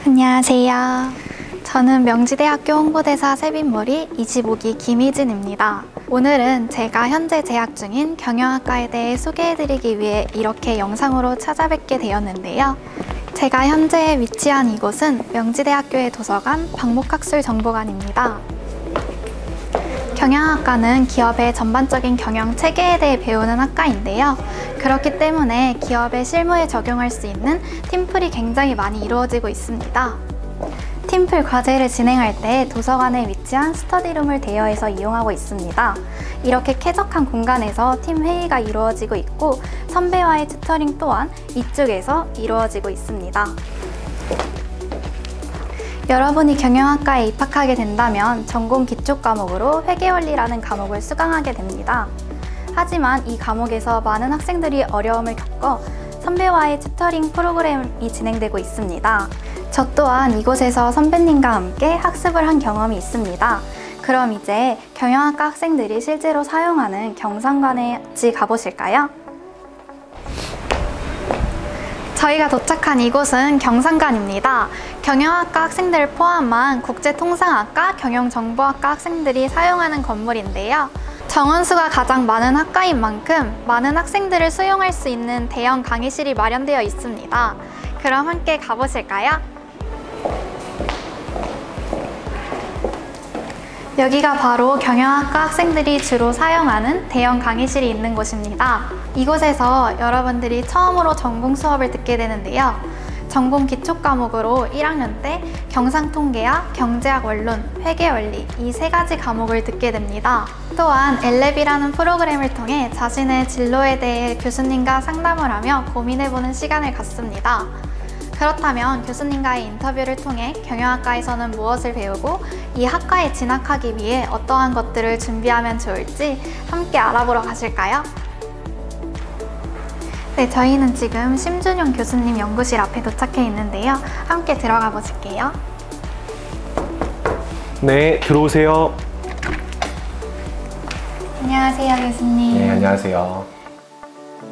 안녕하세요. 저는 명지대학교 홍보대사 세빈머리 25기 김희진입니다. 오늘은 제가 현재 재학 중인 경영학과에 대해 소개해드리기 위해 이렇게 영상으로 찾아뵙게 되었는데요. 제가 현재 위치한 이곳은 명지대학교의 도서관 방목학술정보관입니다. 경영학과는 기업의 전반적인 경영 체계에 대해 배우는 학과인데요. 그렇기 때문에 기업의 실무에 적용할 수 있는 팀플이 굉장히 많이 이루어지고 있습니다. 팀플 과제를 진행할 때 도서관에 위치한 스터디룸을 대여해서 이용하고 있습니다. 이렇게 쾌적한 공간에서 팀 회의가 이루어지고 있고 선배와의 튜터링 또한 이쪽에서 이루어지고 있습니다. 여러분이 경영학과에 입학하게 된다면 전공 기초 과목으로 회계원리라는 과목을 수강하게 됩니다. 하지만 이 과목에서 많은 학생들이 어려움을 겪어 선배와의 튜터링 프로그램이 진행되고 있습니다. 저 또한 이곳에서 선배님과 함께 학습을 한 경험이 있습니다. 그럼 이제 경영학과 학생들이 실제로 사용하는 경상관에 같이 가보실까요? 저희가 도착한 이곳은 경상관입니다. 경영학과 학생들을 포함한 국제통상학과, 경영정보학과 학생들이 사용하는 건물인데요. 정원수가 가장 많은 학과인 만큼 많은 학생들을 수용할 수 있는 대형 강의실이 마련되어 있습니다. 그럼 함께 가보실까요? 여기가 바로 경영학과 학생들이 주로 사용하는 대형 강의실이 있는 곳입니다. 이곳에서 여러분들이 처음으로 전공 수업을 듣게 되는데요. 전공 기초 과목으로 1학년 때 경상통계학, 경제학 원론, 회계원리 이 세 가지 과목을 듣게 됩니다. 또한 엘랩이라는 프로그램을 통해 자신의 진로에 대해 교수님과 상담을 하며 고민해보는 시간을 갖습니다. 그렇다면 교수님과의 인터뷰를 통해 경영학과에서는 무엇을 배우고 이 학과에 진학하기 위해 어떠한 것들을 준비하면 좋을지 함께 알아보러 가실까요? 네, 저희는 지금 심준용 교수님 연구실 앞에 도착해 있는데요. 함께 들어가 보실게요. 네, 들어오세요. 안녕하세요, 교수님. 네, 안녕하세요.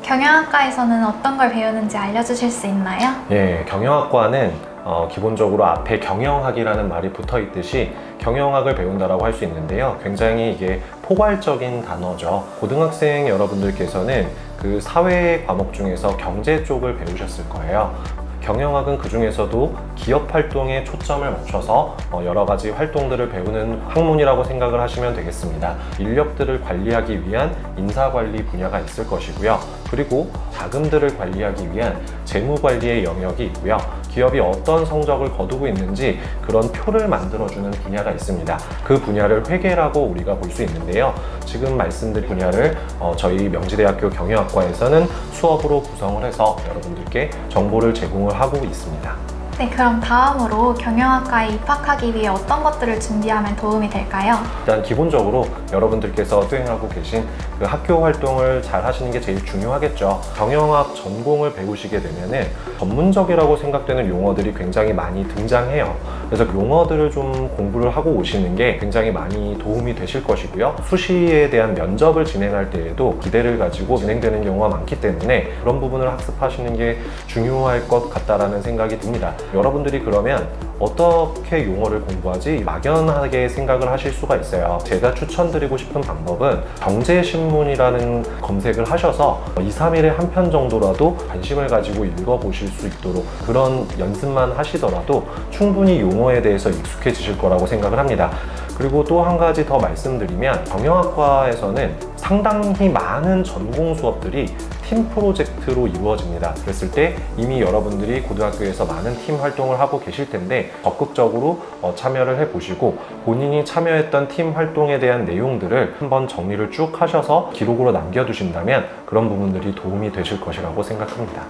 경영학과에서는 어떤 걸 배우는지 알려주실 수 있나요? 예, 경영학과는 기본적으로 앞에 경영학이라는 말이 붙어 있듯이 경영학을 배운다라고 할 수 있는데요. 굉장히 이게 포괄적인 단어죠. 고등학생 여러분들께서는 그 사회 과목 중에서 경제 쪽을 배우셨을 거예요. 경영학은 그 중에서도 기업 활동에 초점을 맞춰서 여러 가지 활동들을 배우는 학문이라고 생각을 하시면 되겠습니다. 인력들을 관리하기 위한 인사관리 분야가 있을 것이고요. 그리고 자금들을 관리하기 위한 재무관리의 영역이 있고요. 기업이 어떤 성적을 거두고 있는지 그런 표를 만들어주는 분야가 있습니다. 그 분야를 회계라고 우리가 볼 수 있는데요. 지금 말씀드린 분야를 저희 명지대학교 경영학과에서는 수업으로 구성을 해서 여러분들께 정보를 제공을 하고 있습니다. 네, 그럼 다음으로 경영학과에 입학하기 위해 어떤 것들을 준비하면 도움이 될까요? 일단 기본적으로 여러분들께서 수행하고 계신 그 학교 활동을 잘 하시는 게 제일 중요하겠죠. 경영학 전공을 배우시게 되면은 전문적이라고 생각되는 용어들이 굉장히 많이 등장해요. 그래서 용어들을 좀 공부를 하고 오시는 게 굉장히 많이 도움이 되실 것이고요. 수시에 대한 면접을 진행할 때에도 기대를 가지고 진행되는 경우가 많기 때문에 그런 부분을 학습하시는 게 중요할 것 같다라는 생각이 듭니다. 여러분들이 그러면 어떻게 용어를 공부하지? 막연하게 생각을 하실 수가 있어요. 제가 추천드리고 싶은 방법은 경제신문이라는 검색을 하셔서 2, 3일에 한 편 정도라도 관심을 가지고 읽어보실 수 있도록 그런 연습만 하시더라도 충분히 용어에 대해서 익숙해지실 거라고 생각을 합니다. 그리고 또 한 가지 더 말씀드리면 경영학과에서는 상당히 많은 전공 수업들이 팀 프로젝트로 이루어집니다. 그랬을 때 이미 여러분들이 고등학교에서 많은 팀 활동을 하고 계실 텐데 적극적으로 참여를 해보시고 본인이 참여했던 팀 활동에 대한 내용들을 한번 정리를 쭉 하셔서 기록으로 남겨두신다면 그런 부분들이 도움이 되실 것이라고 생각합니다.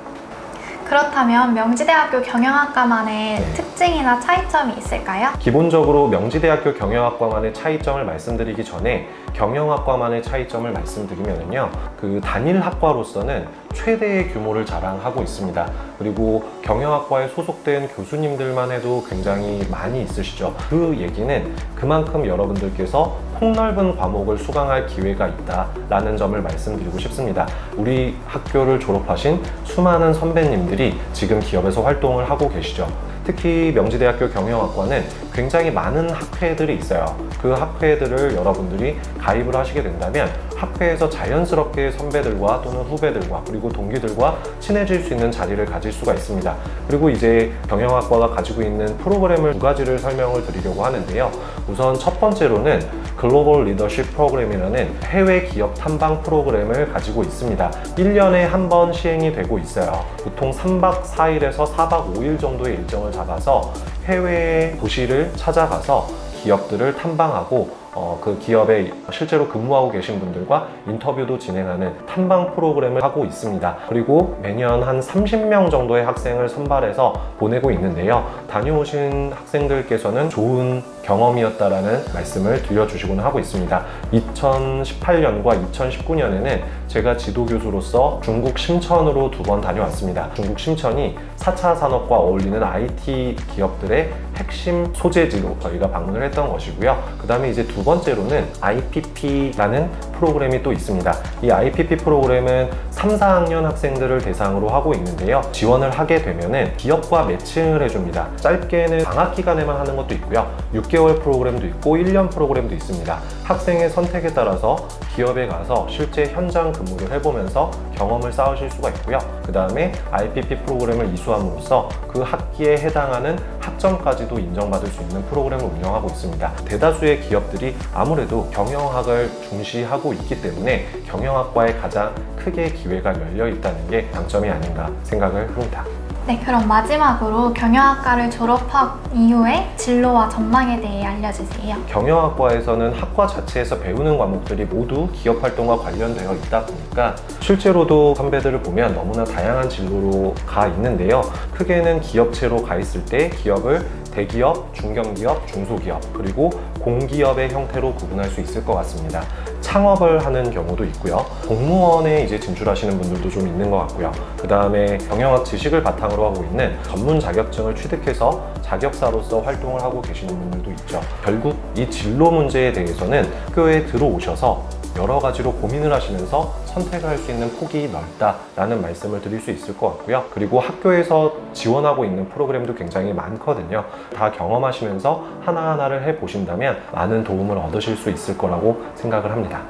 그렇다면 명지대학교 경영학과만의 특징이나 차이점이 있을까요? 기본적으로 명지대학교 경영학과만의 차이점을 말씀드리기 전에 경영학과만의 차이점을 말씀드리면요, 그 단일 학과로서는 최대의 규모를 자랑하고 있습니다. 그리고 경영학과에 소속된 교수님들만 해도 굉장히 많이 있으시죠. 그 얘기는 그만큼 여러분들께서 폭넓은 과목을 수강할 기회가 있다라는 점을 말씀드리고 싶습니다. 우리 학교를 졸업하신 수많은 선배님들이 지금 기업에서 활동을 하고 계시죠. 특히 명지대학교 경영학과는 굉장히 많은 학회들이 있어요. 그 학회들을 여러분들이 가입을 하시게 된다면 학회에서 자연스럽게 선배들과 또는 후배들과 그리고 동기들과 친해질 수 있는 자리를 가질 수가 있습니다. 그리고 이제 경영학과가 가지고 있는 프로그램을 두 가지를 설명을 드리려고 하는데요. 우선 첫 번째로는 글로벌 리더십 프로그램이라는 해외 기업 탐방 프로그램을 가지고 있습니다. 1년에 한 번 시행이 되고 있어요. 보통 3박 4일에서 4박 5일 정도의 일정을 잡아서 해외 도시를 찾아가서 기업들을 탐방하고 그 기업에 실제로 근무하고 계신 분들과 인터뷰도 진행하는 탐방 프로그램을 하고 있습니다. 그리고 매년 한 30명 정도의 학생을 선발해서 보내고 있는데요. 다녀오신 학생들께서는 좋은 경험이었다라는 말씀을 들려주시곤 하고 있습니다. 2018년과 2019년에는 제가 지도교수로서 중국 심천으로 2번 다녀왔습니다. 중국 심천이 4차 산업과 어울리는 IT 기업들의 핵심 소재지로 저희가 방문을 했던 것이고요. 그 다음에 이제 두 번째로는 IPP라는 프로그램이 또 있습니다. 이 IPP 프로그램은 3, 4학년 학생들을 대상으로 하고 있는데요. 지원을 하게 되면은 기업과 매칭을 해줍니다. 짧게는 방학 기간에만 하는 것도 있고요. 6개월 프로그램도 있고 1년 프로그램도 있습니다. 학생의 선택에 따라서 기업에 가서 실제 현장 근무를 해보면서 경험을 쌓으실 수가 있고요. 그 다음에 IPP 프로그램을 이수함으로써 그 학기에 해당하는 학점까지도 인정받을 수 있는 프로그램을 운영하고 있습니다. 대다수의 기업들이 아무래도 경영학을 중시하고 있기 때문에 경영학과에 가장 크게 기회가 열려 있다는 게 장점이 아닌가 생각을 합니다. 네, 그럼 마지막으로 경영학과를 졸업한 이후에 진로와 전망에 대해 알려주세요. 경영학과에서는 학과 자체에서 배우는 과목들이 모두 기업 활동과 관련되어 있다 보니까 실제로도 선배들을 보면 너무나 다양한 진로로 가 있는데요. 크게는 기업체로 가 있을 때 기업을 대기업, 중견기업, 중소기업, 그리고 공기업의 형태로 구분할 수 있을 것 같습니다. 창업을 하는 경우도 있고요. 공무원에 이제 진출하시는 분들도 좀 있는 것 같고요. 그 다음에 경영학 지식을 바탕으로 하고 있는 전문 자격증을 취득해서 자격사로서 활동을 하고 계시는 분들도 있죠. 결국 이 진로 문제에 대해서는 학교에 들어오셔서 여러 가지로 고민을 하시면서 선택을 할 수 있는 폭이 넓다라는 말씀을 드릴 수 있을 것 같고요. 그리고 학교에서 지원하고 있는 프로그램도 굉장히 많거든요. 다 경험하시면서 하나하나를 해보신다면 많은 도움을 얻으실 수 있을 거라고 생각을 합니다.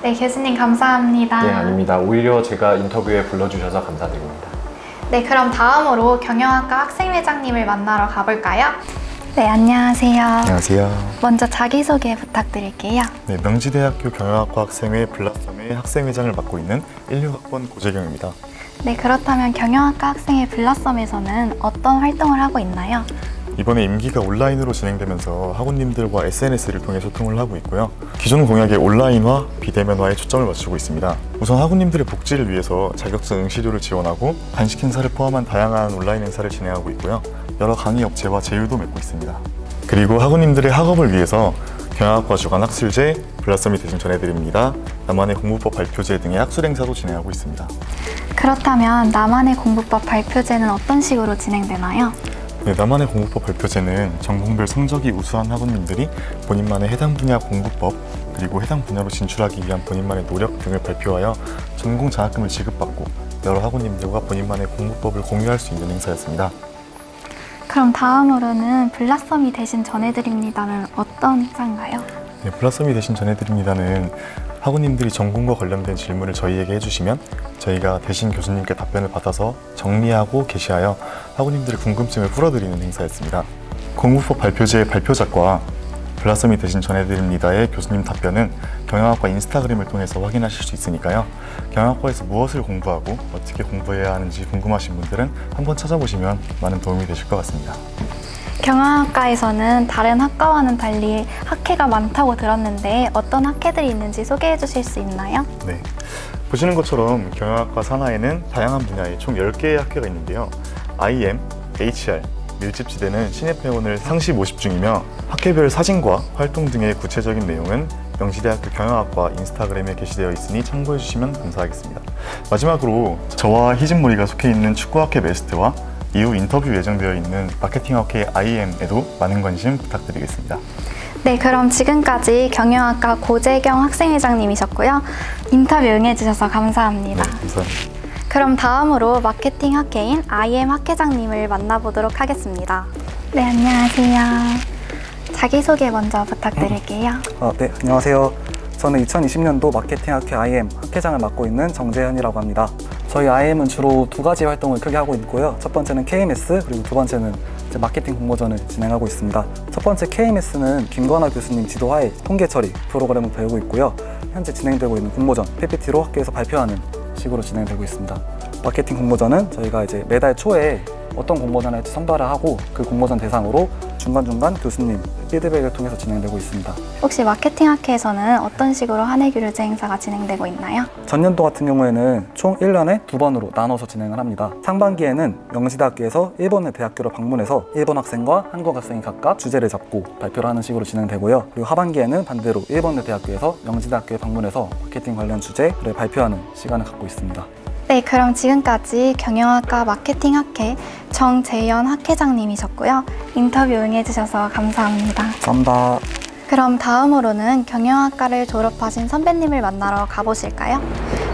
네, 교수님 감사합니다. 네, 아닙니다. 오히려 제가 인터뷰에 불러주셔서 감사드립니다. 네, 그럼 다음으로 경영학과 학생회장님을 만나러 가볼까요? 네, 안녕하세요. 안녕하세요. 먼저 자기소개 부탁드릴게요. 네, 명지대학교 경영학과 학생회 블라썸의 학생회장을 맡고 있는 16학번 고재경입니다. 네, 그렇다면 경영학과 학생회 블라썸에서는 어떤 활동을 하고 있나요? 이번에 임기가 온라인으로 진행되면서 학우님들과 SNS를 통해 소통을 하고 있고요. 기존 공약의 온라인화, 비대면화에 초점을 맞추고 있습니다. 우선 학우님들의 복지를 위해서 자격증 응시료를 지원하고 간식 행사를 포함한 다양한 온라인 행사를 진행하고 있고요. 여러 강의 업체와 제휴도 맺고 있습니다. 그리고 학우님들의 학업을 위해서 경영학과 주관 학술제, 블라썸이 대신 전해드립니다. 나만의 공부법 발표제 등의 학술 행사도 진행하고 있습니다. 그렇다면 나만의 공부법 발표제는 어떤 식으로 진행되나요? 네, 나만의 공부법 발표제는 전공별 성적이 우수한 학우님들이 본인만의 해당 분야 공부법 그리고 해당 분야로 진출하기 위한 본인만의 노력 등을 발표하여 전공 장학금을 지급받고 여러 학우님들과 본인만의 공부법을 공유할 수 있는 행사였습니다. 그럼 다음으로는 블라썸이 대신 전해드립니다는 어떤 행사인가요? 네, 블라썸이 대신 전해드립니다는 학우님들이 전공과 관련된 질문을 저희에게 해주시면 저희가 대신 교수님께 답변을 받아서 정리하고 게시하여 학우님들의 궁금증을 풀어드리는 행사였습니다. 공부법 발표제의 발표작과 블라썸이 대신 전해드립니다의 교수님 답변은 경영학과 인스타그램을 통해서 확인하실 수 있으니까요. 경영학과에서 무엇을 공부하고 어떻게 공부해야 하는지 궁금하신 분들은 한번 찾아보시면 많은 도움이 되실 것 같습니다. 경영학과에서는 다른 학과와는 달리 학회가 많다고 들었는데 어떤 학회들이 있는지 소개해 주실 수 있나요? 네, 보시는 것처럼 경영학과 산하에는 다양한 분야의 총 10개의 학회가 있는데요. IM, HR, 밀집지대는 신입회원을 상시 모집 중이며 학회별 사진과 활동 등의 구체적인 내용은 명지대학교 경영학과 인스타그램에 게시되어 있으니 참고해 주시면 감사하겠습니다. 마지막으로 저와 희진몰이가 속해 있는 축구학회 메스트와 이후 인터뷰 예정되어 있는 마케팅학회 IM에도 많은 관심 부탁드리겠습니다. 네, 그럼 지금까지 경영학과 고재경 학생회장님이셨고요. 인터뷰 응해주셔서 감사합니다. 네, 감사합니다. 그럼 다음으로 마케팅 학회인 IM 학회장님을 만나보도록 하겠습니다. 네, 안녕하세요. 자기소개 먼저 부탁드릴게요. 네, 안녕하세요. 저는 2020년도 마케팅학회 IM 학회장을 맡고 있는 정재현이라고 합니다. 저희 IM은 주로 두 가지 활동을 크게 하고 있고요. 첫 번째는 KMS, 그리고 두 번째는 이제 마케팅 공모전을 진행하고 있습니다. 첫 번째 KMS는 김건아 교수님 지도하에 통계 처리 프로그램을 배우고 있고요. 현재 진행되고 있는 공모전, PPT로 학교에서 발표하는 식으로 진행되고 있습니다. 마케팅 공모전은 저희가 이제 매달 초에 어떤 공모전을 할지 선발을 하고 그 공모전 대상으로 중간중간 교수님 피드백을 통해서 진행되고 있습니다. 혹시 마케팅학회에서는 어떤 식으로 한 해 교류제 행사가 진행되고 있나요? 전년도 같은 경우에는 총 1년에 2번으로 나눠서 진행을 합니다. 상반기에는 명지대학교에서 일본의 대학교를 방문해서 일본 학생과 한국 학생이 각각 주제를 잡고 발표를 하는 식으로 진행되고요. 그리고 하반기에는 반대로 일본의 대학교에서 명지대학교에 방문해서 마케팅 관련 주제를 발표하는 시간을 갖고 있습니다. 네, 그럼 지금까지 경영학과 마케팅학회 정재현 학회장님이셨고요. 인터뷰 응해주셔서 감사합니다. 감사합니다. 그럼 다음으로는 경영학과를 졸업하신 선배님을 만나러 가보실까요?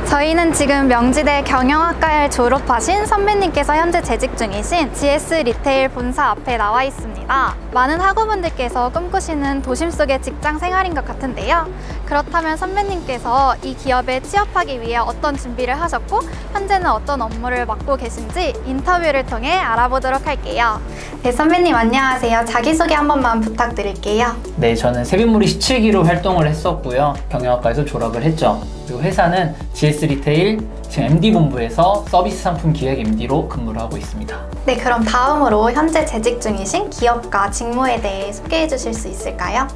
저희는 지금 명지대 경영학과를 졸업하신 선배님께서 현재 재직 중이신 GS 리테일 본사 앞에 나와 있습니다. 많은 학우분들께서 꿈꾸시는 도심 속의 직장 생활인 것 같은데요. 그렇다면 선배님께서 이 기업에 취업하기 위해 어떤 준비를 하셨고 현재는 어떤 업무를 맡고 계신지 인터뷰를 통해 알아보도록 할게요. 네, 선배님 안녕하세요. 자기소개 한 번만 부탁드릴게요. 네, 저는 세빛몰이 17기로 활동을 했었고요. 경영학과에서 졸업을 했죠. 그리고 회사는 GS 리테일 지금 MD본부에서 서비스 상품 기획 MD로 근무를 하고 있습니다. 네, 그럼 다음으로 현재 재직 중이신 기업과 직무에 대해 소개해 주실 수 있을까요?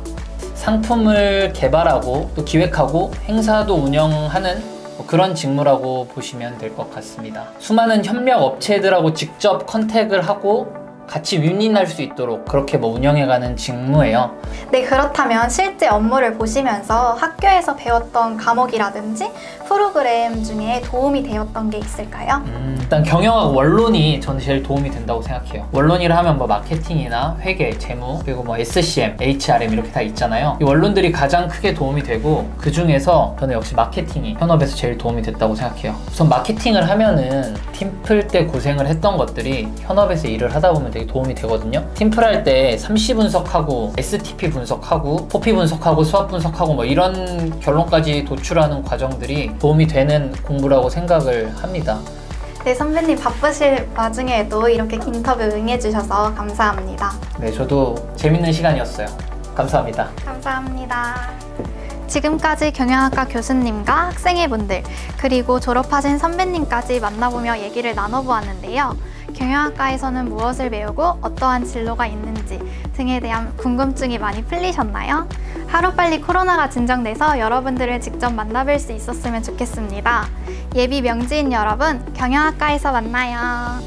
상품을 개발하고 또 기획하고 행사도 운영하는 그런 직무라고 보시면 될 것 같습니다. 수많은 협력 업체들하고 직접 컨택을 하고 같이 윈윈할 수 있도록 그렇게 운영해가는 직무예요. 네, 그렇다면 실제 업무를 보시면서 학교에서 배웠던 과목이라든지 프로그램 중에 도움이 되었던 게 있을까요? 일단 경영학 원론이 저는 제일 도움이 된다고 생각해요. 원론이라 하면 마케팅이나 회계, 재무, 그리고 SCM, HRM 이렇게 다 있잖아요. 이 원론들이 가장 크게 도움이 되고 그 중에서 저는 역시 마케팅이 현업에서 제일 도움이 됐다고 생각해요. 우선 마케팅을 하면은 팀플 때 고생을 했던 것들이 현업에서 일을 하다 보면 되게 도움이 되거든요. 팀플 할 때 3C 분석하고 STP 분석하고 포피 분석하고 수합 분석하고 이런 결론까지 도출하는 과정들이 도움이 되는 공부라고 생각을 합니다. 네, 선배님 바쁘실 와중에도 이렇게 인터뷰 응해주셔서 감사합니다. 네, 저도 재밌는 시간이었어요. 감사합니다. 감사합니다. 지금까지 경영학과 교수님과 학생회 분들 그리고 졸업하신 선배님까지 만나보며 얘기를 나눠보았는데요. 경영학과에서는 무엇을 배우고 어떠한 진로가 있는지 등에 대한 궁금증이 많이 풀리셨나요? 하루빨리 코로나가 진정돼서 여러분들을 직접 만나뵐 수 있었으면 좋겠습니다. 예비 명지인 여러분, 경영학과에서 만나요.